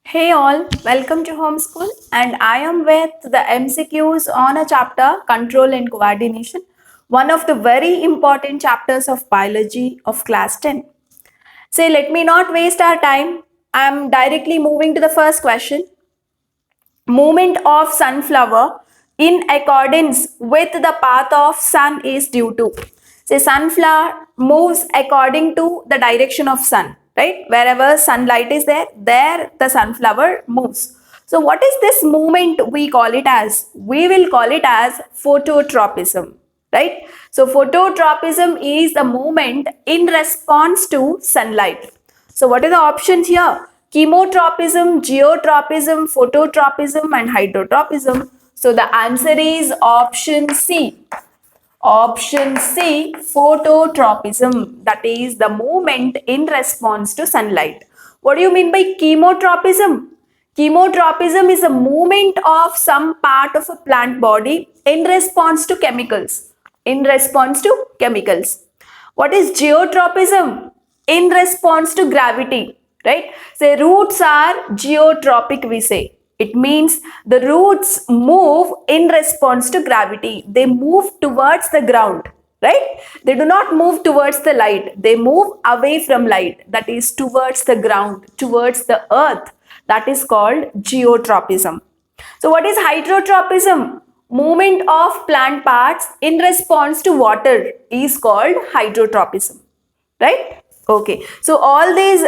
Hey all, welcome to Homeschool and I am with the MCQs on a chapter Control and Coordination, one of the very important chapters of biology of class 10. So let me not waste our time. I am directly moving to the first question. Movement of sunflower in accordance with the path of sun is due to. Say sunflower moves according to the direction of sun, right? Wherever sunlight is there the sunflower moves. So what is this movement we call it as? We will call it as phototropism, right? So phototropism is the movement in response to sunlight. So what are the options here? Chemotropism, geotropism, phototropism and hydrotropism. So the answer is option C. Option C, phototropism, that is the movement in response to sunlight. What do you mean by chemotropism? Chemotropism is a movement of some part of a plant body in response to chemicals. In response to chemicals. What is geotropism? In response to gravity, right? Say roots are geotropic, we say. It means the roots move in response to gravity. They move towards the ground, right? They do not move towards the light. They move away from light, that is towards the ground, towards the earth. That is called geotropism. So what is hydrotropism? Movement of plant parts in response to water is called hydrotropism, right? Okay, so all these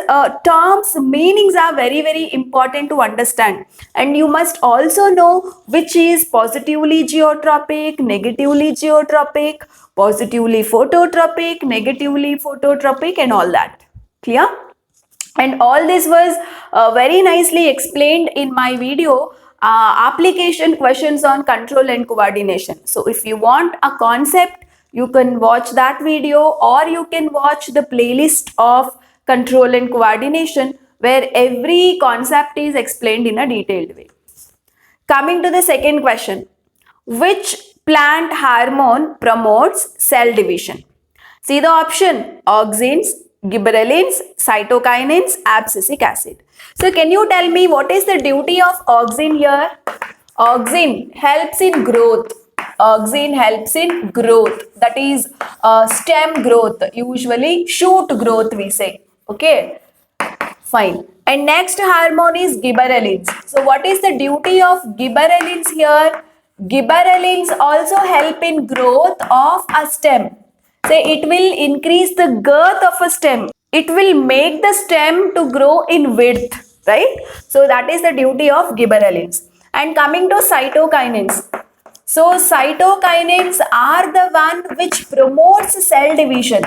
terms meanings are very important to understand, and you must also know which is positively geotropic, negatively geotropic, positively phototropic, negatively phototropic and all that. Clear? And all this was very nicely explained in my video application questions on control and coordination. So if you want a concept, you can watch that video, or you can watch the playlist of control and coordination where every concept is explained in a detailed way. Coming to the second question, which plant hormone promotes cell division? See the option: auxins, gibberellins, cytokinins, abscisic acid. So can you tell me what is the duty of auxin here? Auxin helps in growth. Auxin helps in growth. That is stem growth. Usually shoot growth we say. Okay. Fine. And next hormone is gibberellins. So what is the duty of gibberellins here? Gibberellins also help in growth of a stem. Say it will increase the girth of a stem. It will make the stem to grow in width, right? So that is the duty of gibberellins. And coming to cytokinins. So cytokinins are the one which promotes cell division.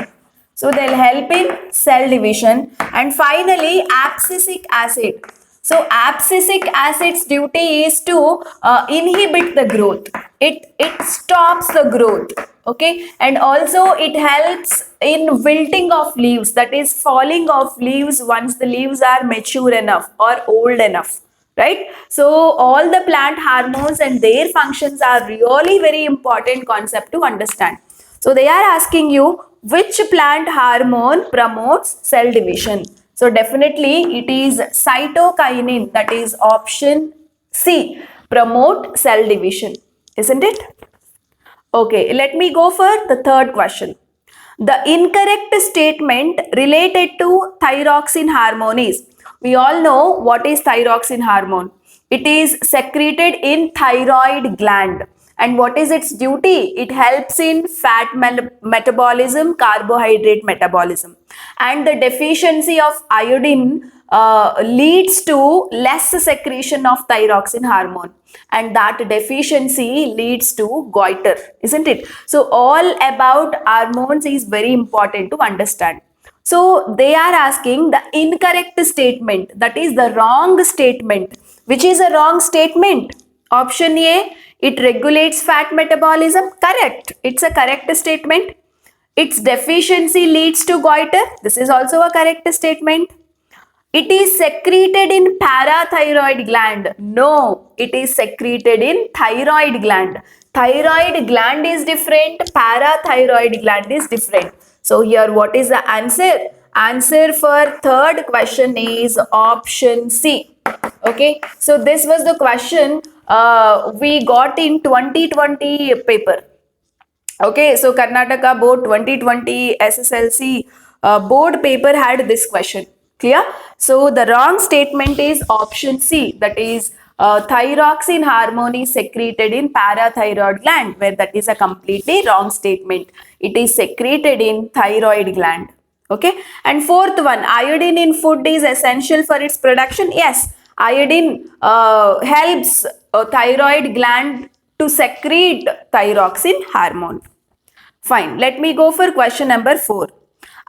So they'll help in cell division. And finally, abscisic acid. So abscisic acid's duty is to inhibit the growth. It stops the growth. Okay, and also it helps in wilting of leaves, that is falling of leaves once the leaves are mature enough or old enough, right? So all the plant hormones and their functions are really very important concept to understand. So they are asking you which plant hormone promotes cell division. So definitely it is cytokinin, that is option C, promote cell division, isn't it? Okay, let me go for the third question. The incorrect statement related to thyroxine hormone is, we all know what is thyroxine hormone. It is secreted in thyroid gland. And what is its duty? It helps in fat metabolism, carbohydrate metabolism. And the deficiency of iodine leads to less secretion of thyroxine hormone, and that deficiency leads to goiter, isn't it? So all about hormones is very important to understand. So they are asking the incorrect statement, that is the wrong statement. Which is a wrong statement? Option A, it regulates fat metabolism. Correct. It's a correct statement. Its deficiency leads to goiter. This is also a correct statement. It is secreted in parathyroid gland. No, it is secreted in thyroid gland. Thyroid gland is different, parathyroid gland is different. So here what is the answer? Answer for third question is option C. Okay, so this was the question we got in 2020 paper. Okay, so Karnataka Board 2020 SSLC board paper had this question. Clear? So the wrong statement is option C, that is thyroxine hormone is secreted in parathyroid gland, where that is a completely wrong statement. It is secreted in thyroid gland. Okay, and fourth one, iodine in food is essential for its production. Yes, iodine helps thyroid gland to secrete thyroxine hormone. Fine. Let me go for question number 4.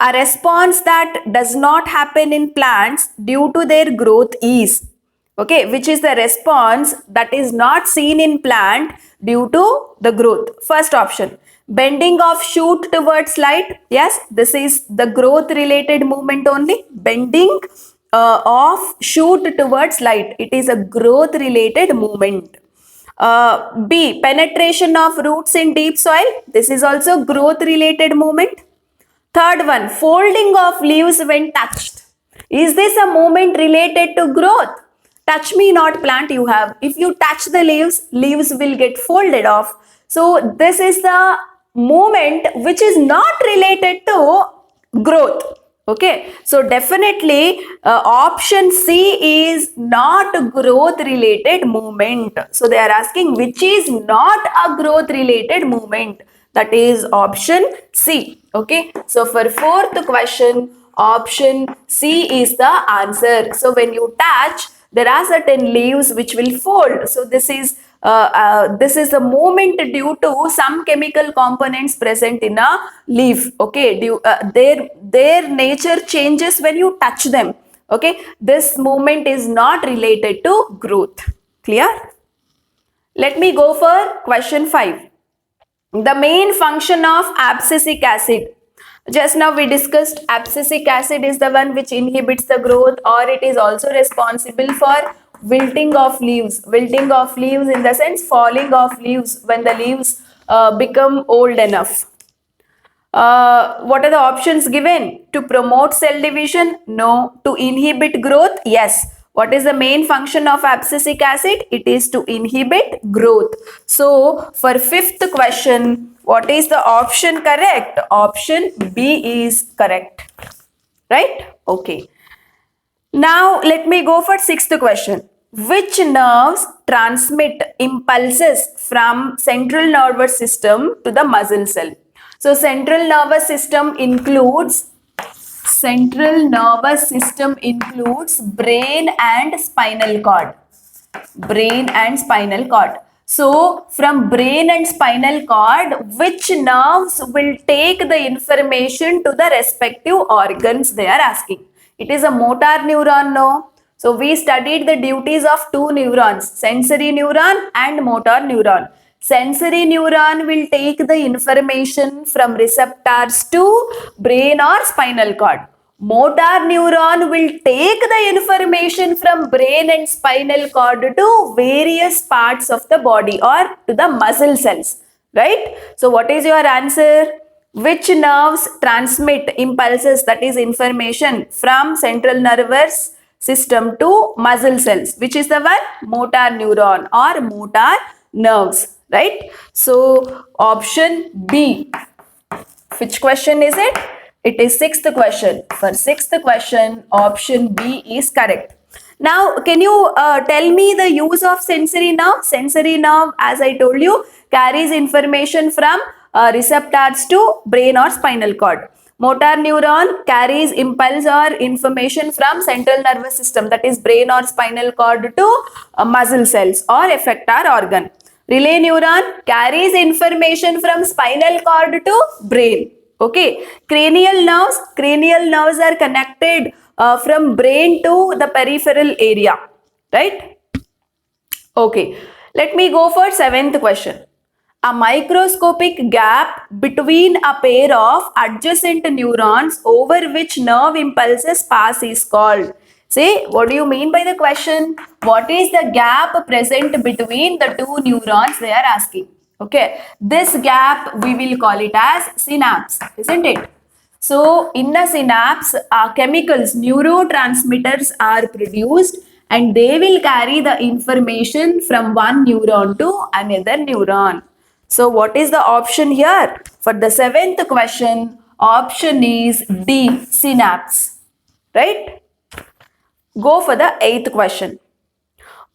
A response that does not happen in plants due to their growth is, okay, which is the response that is not seen in plant due to the growth. First option, bending of shoot towards light. Yes, this is the growth related movement only. Bending of shoot towards light. It is a growth related movement. B, penetration of roots in deep soil. This is also growth related movement. Third one, folding of leaves when touched. Is this a movement related to growth? Touch me not plant you have. If you touch the leaves, leaves will get folded off. So this is the movement which is not related to growth. Okay, so definitely option C is not growth related movement. So they are asking which is not a growth related movement. That is option C. Okay, so for fourth question, option C is the answer. So when you touch, there are certain leaves which will fold. So this is a movement due to some chemical components present in a leaf. Okay, their nature changes when you touch them. Okay, this movement is not related to growth. Clear? Let me go for question 5. The main function of abscisic acid. Just now we discussed abscisic acid is the one which inhibits the growth, or it is also responsible for wilting of leaves. Wilting of leaves in the sense falling of leaves when the leaves become old enough. What are the options given? To promote cell division? No. To inhibit growth? Yes. What is the main function of abscisic acid? It is to inhibit growth. So, for fifth question, what is the option correct? Option B is correct. Right? Okay. Now, let me go for sixth question. Which nerves transmit impulses from central nervous system to the muscle cell? So, central nervous system includes brain and spinal cord. Brain and spinal cord. So, from brain and spinal cord, which nerves will take the information to the respective organs they are asking? It is a motor neuron, no? So, we studied the duties of two neurons, sensory neuron and motor neuron. Sensory neuron will take the information from receptors to brain or spinal cord. Motor neuron will take the information from brain and spinal cord to various parts of the body or to the muscle cells, right? So what is your answer? Which nerves transmit impulses, that is information, from central nervous system to muscle cells? Which is the one? Motor neuron or motor nerves, right? So option B. Which question is it? It is sixth question. For sixth question, option B is correct. Now, can you tell me the use of sensory nerve? Sensory nerve, as I told you, carries information from receptors to brain or spinal cord. Motor neuron carries impulse or information from central nervous system, that is brain or spinal cord, to muscle cells or effector organ. Relay neuron carries information from spinal cord to brain. Okay. Cranial nerves are connected from brain to the peripheral area. Right? Okay. Let me go for seventh question. A microscopic gap between a pair of adjacent neurons over which nerve impulses pass is called. See, what do you mean by the question? What is the gap present between the two neurons they are asking? Okay, this gap we will call it as synapse, isn't it? So, in the synapse, chemicals, neurotransmitters are produced, and they will carry the information from one neuron to another neuron. So what is the option here? For the seventh question, option is D, synapse. Right? Go for the eighth question.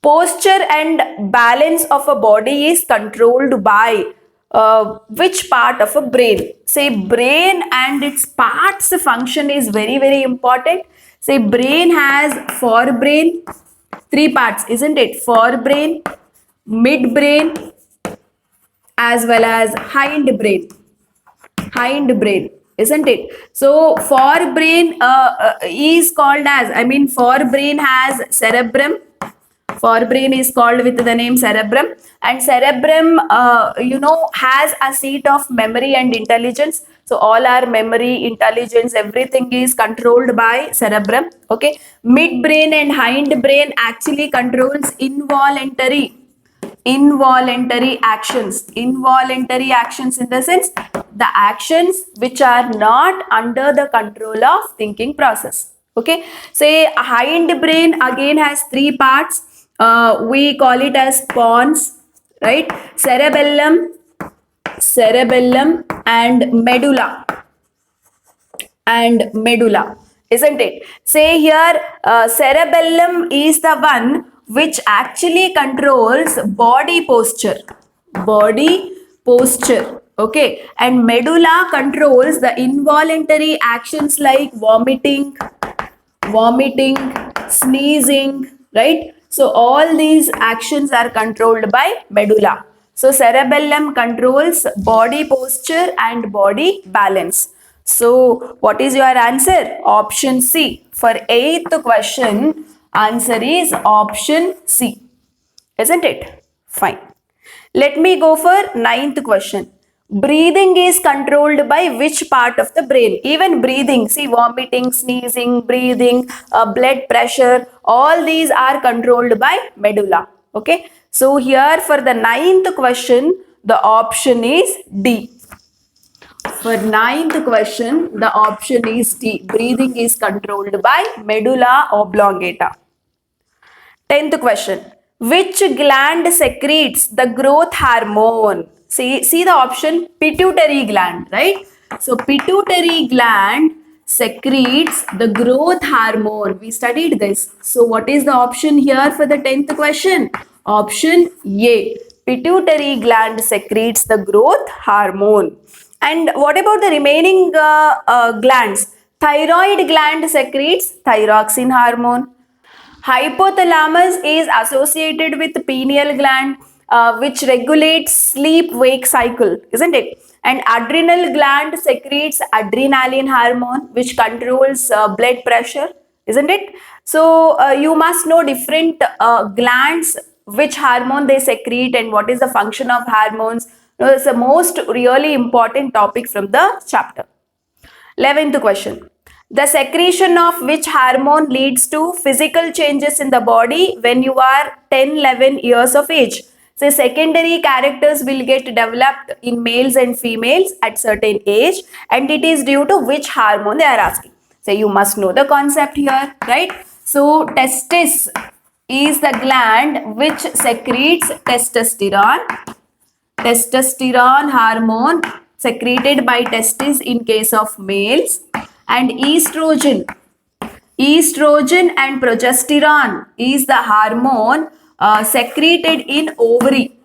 Posture and balance of a body is controlled by which part of a brain? Say brain and its parts function is very, very important. Say brain has forebrain, three parts, isn't it? Forebrain, midbrain, as well as hindbrain. Hindbrain, isn't it? So forebrain is called as, forebrain has cerebrum. Forebrain is called with the name cerebrum, and cerebrum has a seat of memory and intelligence. So all our memory, intelligence, everything is controlled by cerebrum. Okay, midbrain and hindbrain actually controls involuntary actions. Involuntary actions in the sense the actions which are not under the control of thinking process. Okay, say hindbrain again has three parts. We call it as pons, right? Cerebellum and medulla, isn't it? Say here, cerebellum is the one which actually controls body posture. Okay, and medulla controls the involuntary actions like vomiting, sneezing, right? So all these actions are controlled by medulla. So cerebellum controls body posture and body balance. So what is your answer? Option C. For eighth question, answer is option C. Isn't it? Fine. Let me go for ninth question. Breathing is controlled by which part of the brain? Even breathing, see vomiting, sneezing, breathing, blood pressure, all these are controlled by medulla. Okay. So here for the ninth question, the option is D. For ninth question, the option is D. Breathing is controlled by medulla oblongata. 10th question. Which gland secretes the growth hormone? See the option pituitary gland, right? So pituitary gland secretes the growth hormone. We studied this. So what is the option here for the 10th question? Option A. Pituitary gland secretes the growth hormone. And what about the remaining glands? Thyroid gland secretes thyroxine hormone. Hypothalamus is associated with pineal gland, which regulates sleep-wake cycle, isn't it? And adrenal gland secretes adrenaline hormone, which controls blood pressure, isn't it? So you must know different glands, which hormone they secrete, and what is the function of hormones. It's the most really important topic from the chapter. 11th question. The secretion of which hormone leads to physical changes in the body when you are 10-11 years of age? So secondary characters will get developed in males and females at certain age, and it is due to which hormone they are asking. So you must know the concept here, right? So testis is the gland which secretes testosterone. Testosterone hormone secreted by testes in case of males, and estrogen and progesterone is the hormone secreted in ovary.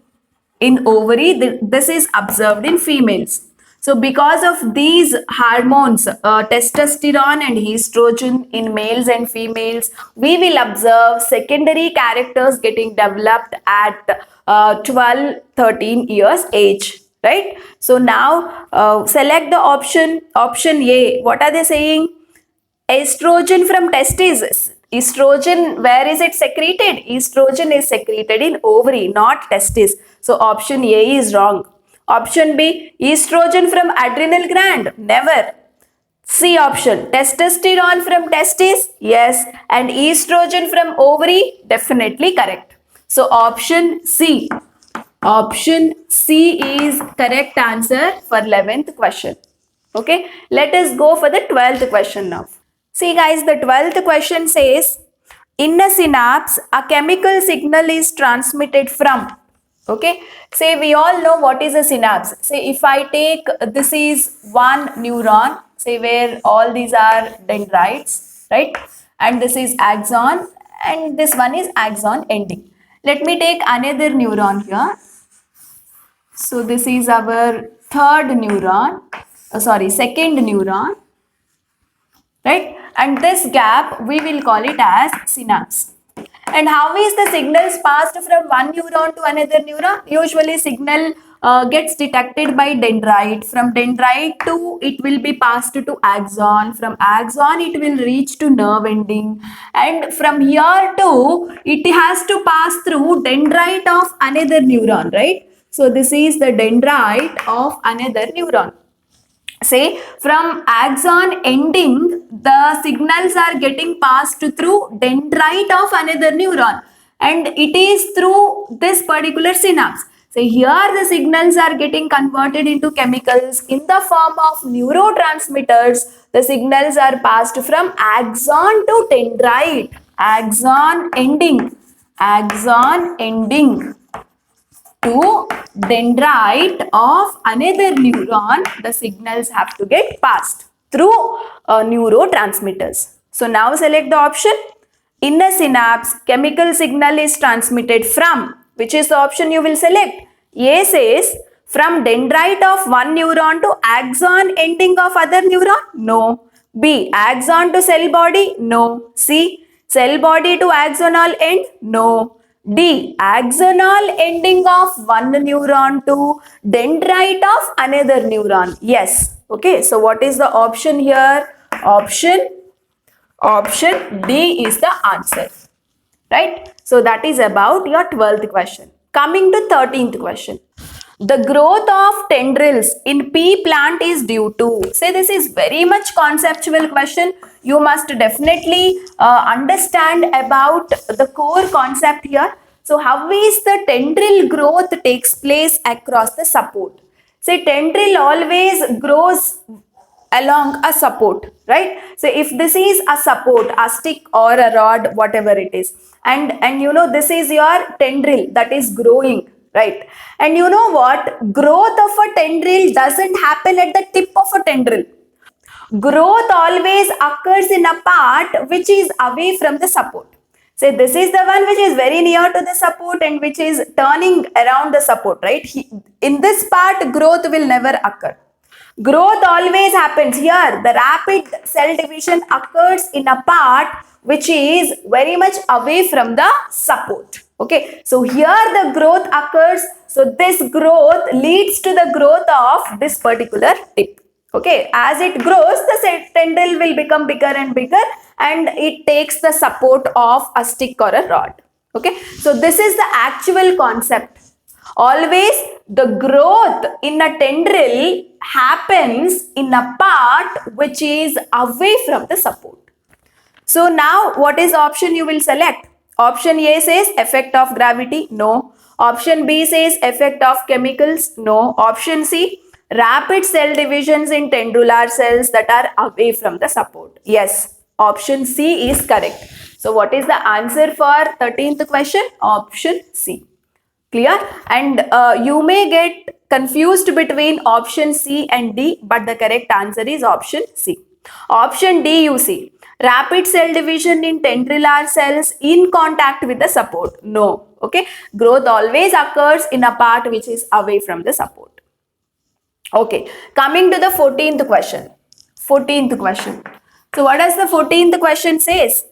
This is observed in females. So because of these hormones, testosterone and estrogen in males and females, we will observe secondary characters getting developed at 12-13 years age, right? So now select the option A. What are they saying? Estrogen from testes. Estrogen, where is it secreted? Estrogen is secreted in ovary, not testes. So option A is wrong. Option B, estrogen from adrenal gland. Never. C option, testosterone from testes. Yes. And estrogen from ovary. Definitely correct. So option C. Option C is correct answer for 11th question. Okay. Let us go for the 12th question now. See guys, the 12th question says, In a synapse, a chemical signal is transmitted from. Okay, say we all know what is a synapse. Say if I take, this is one neuron, say where all these are dendrites, right? And this is axon, and this one is axon ending. Let me take another neuron here. So this is our third neuron, second neuron, right? And this gap we will call it as synapse. And how is the signals passed from one neuron to another neuron? Usually signal gets detected by dendrite. From dendrite to, it will be passed to axon. From axon it will reach to nerve ending. And from here to, it has to pass through dendrite of another neuron, right? So this is the dendrite of another neuron. Say from axon ending, the signals are getting passed through dendrite of another neuron, and it is through this particular synapse. So here the signals are getting converted into chemicals in the form of neurotransmitters. The signals are passed from axon to dendrite, axon ending to dendrite of another neuron, the signals have to get passed through neurotransmitters. So now select the option. In a synapse, chemical signal is transmitted from, which is the option you will select. A says from dendrite of one neuron to axon ending of other neuron? No. B, axon to cell body? No. C, cell body to axonal end? No. D, axonal ending of one neuron to dendrite of another neuron. Yes. Okay. So what is the option here? Option D is the answer. Right? So that is about your 12th question. Coming to 13th question. The growth of tendrils in pea plant is due to. Say this is very much conceptual question. You must definitely understand about the core concept here. So how is the tendril growth takes place across the support? Say tendril always grows along a support, right? So if this is a support, a stick or a rod, whatever it is, and you know this is your tendril that is growing, right? And you know what? Growth of a tendril doesn't happen at the tip of a tendril. Growth always occurs in a part which is away from the support. Say this is the one which is very near to the support and which is turning around the support, right? In this part, growth will never occur. Growth always happens here. The rapid cell division occurs in a part which is very much away from the support. Okay, so here the growth occurs. So this growth leads to the growth of this particular tip. Okay, as it grows, the tendril will become bigger and bigger, and it takes the support of a stick or a rod. Okay, so this is the actual concept. Always the growth in a tendril happens in a part which is away from the support. So now what is option you will select? Option A says effect of gravity. No. Option B says effect of chemicals. No. Option C, rapid cell divisions in tendrilar cells that are away from the support. Yes. Option C is correct. So what is the answer for 13th question? Option C. Clear? And you may get confused between option C and D, but the correct answer is option C. Option D you see. Rapid cell division in tendrilar cells in contact with the support. No. Okay. Growth always occurs in a part which is away from the support. Okay. Coming to the 14th question. 14th question. So what does the 14th question says?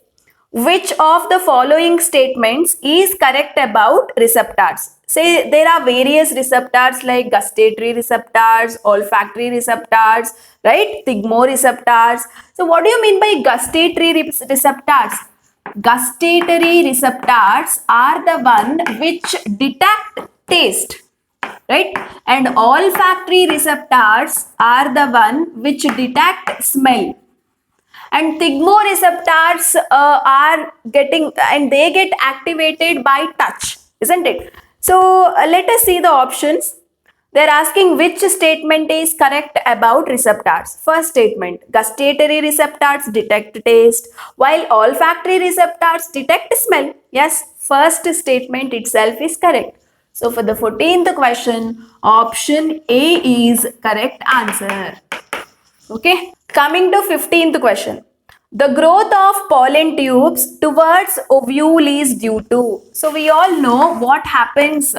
Which of the following statements is correct about receptors? Say there are various receptors like gustatory receptors, olfactory receptors, right? Thigmoreceptors. So what do you mean by gustatory receptors? Gustatory receptors are the one which detect taste, right? And olfactory receptors are the one which detect smell. And thigmoreceptors are getting, and they get activated by touch, isn't it? So let us see the options. They're asking which statement is correct about receptors. First statement, gustatory receptors detect taste, while olfactory receptors detect smell. Yes, first statement itself is correct. So for the 14th question, option A is correct answer. Okay, coming to 15th question. The growth of pollen tubes towards ovule is due to. So we all know what happens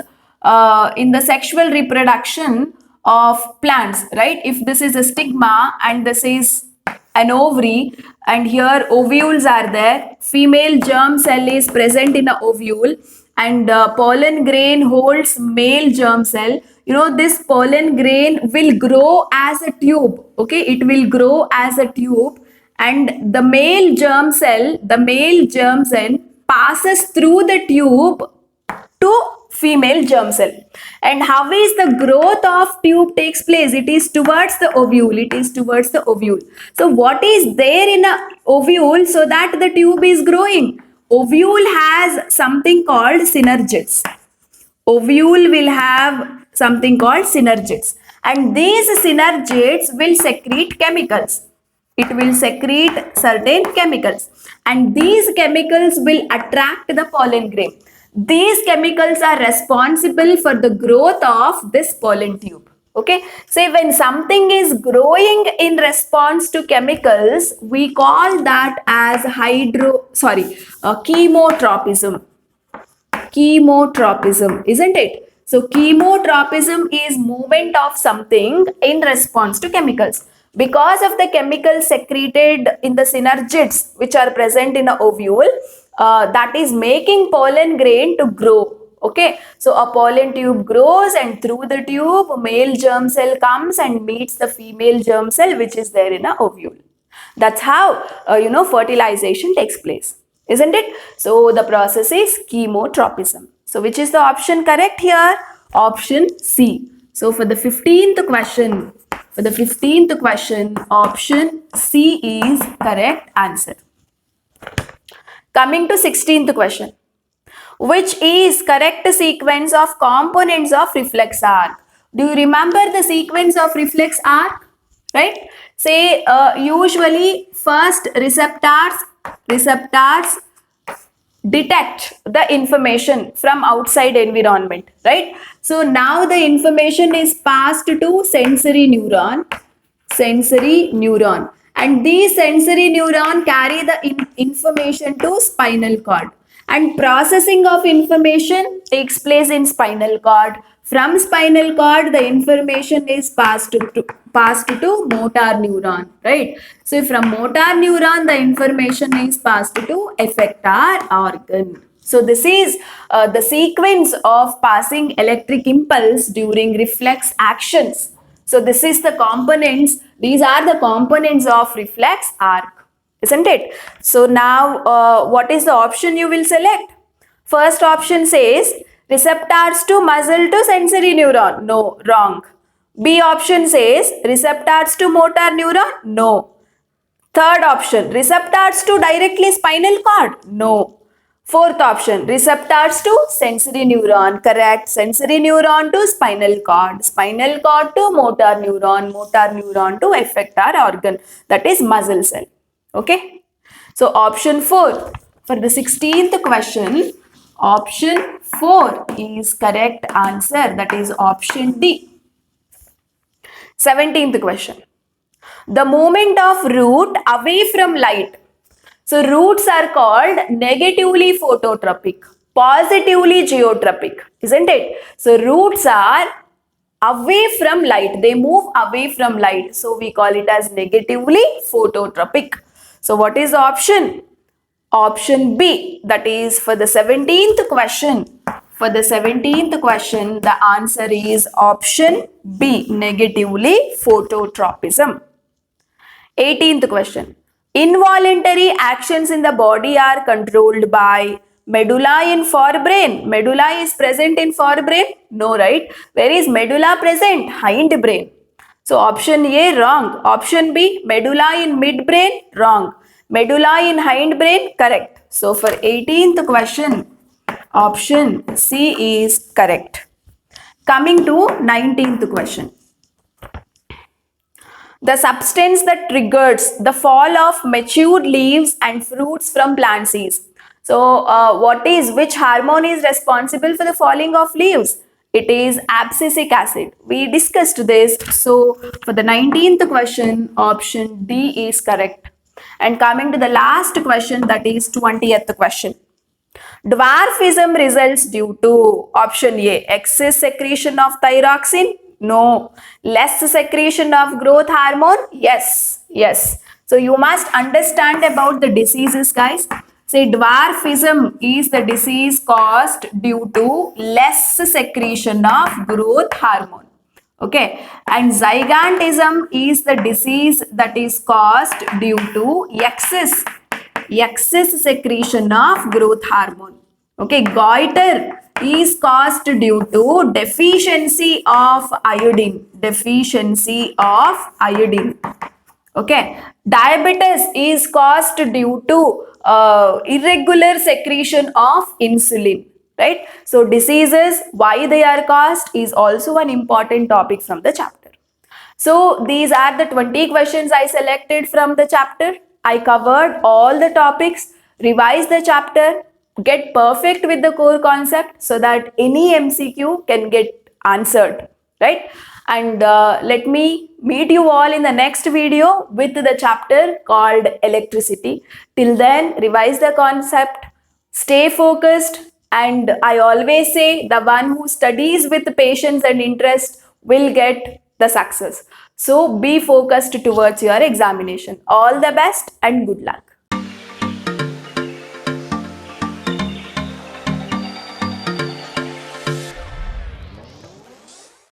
in the sexual reproduction of plants, right? If this is a stigma and this is an ovary and here ovules are there, female germ cell is present in a ovule and pollen grain holds male germ cell. You know, this pollen grain will grow as a tube. Okay, it will grow as a tube and the male germ cell passes through the tube to female germ cell. And how is the growth of tube takes place? It is towards the ovule. So what is there in a ovule so that the tube is growing? Ovule has something called synergids. Ovule will have something called synergids, and these synergids will secrete chemicals. It will secrete certain chemicals, and these chemicals will attract the pollen grain. These chemicals are responsible for the growth of this pollen tube. Okay, so when something is growing in response to chemicals, we call that as chemotropism. Chemotropism, isn't it? So chemotropism is movement of something in response to chemicals. Because of the chemicals secreted in the synergids which are present in a ovule, that is making pollen grain to grow. Okay, so a pollen tube grows and through the tube male germ cell comes and meets the female germ cell which is there in a ovule. That's how fertilization takes place, isn't it? So the process is chemotropism. So which is the option correct here? Option C. So for the 15th question, option C is correct answer. Coming to 16th question. Which is correct sequence of components of reflex arc? Do you remember the sequence of reflex arc? Right? Say usually first receptors detect the information from outside environment, right? So now the information is passed to sensory neuron, and these sensory neuron carry the information to spinal cord, and processing of information takes place in spinal cord. From spinal cord the information is passed to motor neuron, right? So from motor neuron the information is passed to effector organ. So this is the sequence of passing electric impulse during reflex actions. So this is the components, these are the components of reflex arc, isn't it? So now what is the option you will select? First option says receptors to muscle to sensory neuron. No, wrong. B option says receptors to motor neuron. No. Third option, receptors to directly spinal cord. No. Fourth option, receptors to sensory neuron. Correct. Sensory neuron to spinal cord to motor neuron to effector organ, that is muscle cell. Okay. So option 4 for the 16th question, option 4 is correct answer, that is option D. 17th question. The movement of root away from light. So roots are called negatively phototropic, positively geotropic, isn't it? So roots are away from light, they move away from light, so we call it as negatively phototropic. So what is the option? Option B, that is for the 17th question. For the 17th question, the answer is option B, negatively phototropism. 18th question. Involuntary actions in the body are controlled by medulla in forebrain. Medulla is present in forebrain? No, right? Where is medulla present? Hindbrain. So option A wrong. Option B, medulla in midbrain? Wrong. Medulla in hindbrain? Correct. So for 18th question, option C is correct. Coming to 19th question. The substance that triggers the fall of matured leaves and fruits from plants is. So, which hormone is responsible for the falling of leaves? It is abscisic acid. We discussed this. So, for the 19th question, option D is correct. And coming to the last question, that is 20th question. Dwarfism results due to option A, excess secretion of thyroxine. No. Less secretion of growth hormone. Yes. So you must understand about the diseases, guys. Say dwarfism is the disease caused due to less secretion of growth hormone. Okay, and gigantism is the disease that is caused due to excess secretion of growth hormone. Okay, goiter is caused due to deficiency of iodine. Okay, diabetes is caused due to irregular secretion of insulin. Right? So diseases, why they are caused is also an important topic from the chapter. So these are the 20 questions I selected from the chapter. I covered all the topics, revise the chapter, get perfect with the core concept so that any MCQ can get answered, right? And let me meet you all in the next video with the chapter called electricity. Till then, revise the concept, stay focused, and I always say the one who studies with patience and interest will get the success. So be focused towards your examination. All the best and good luck.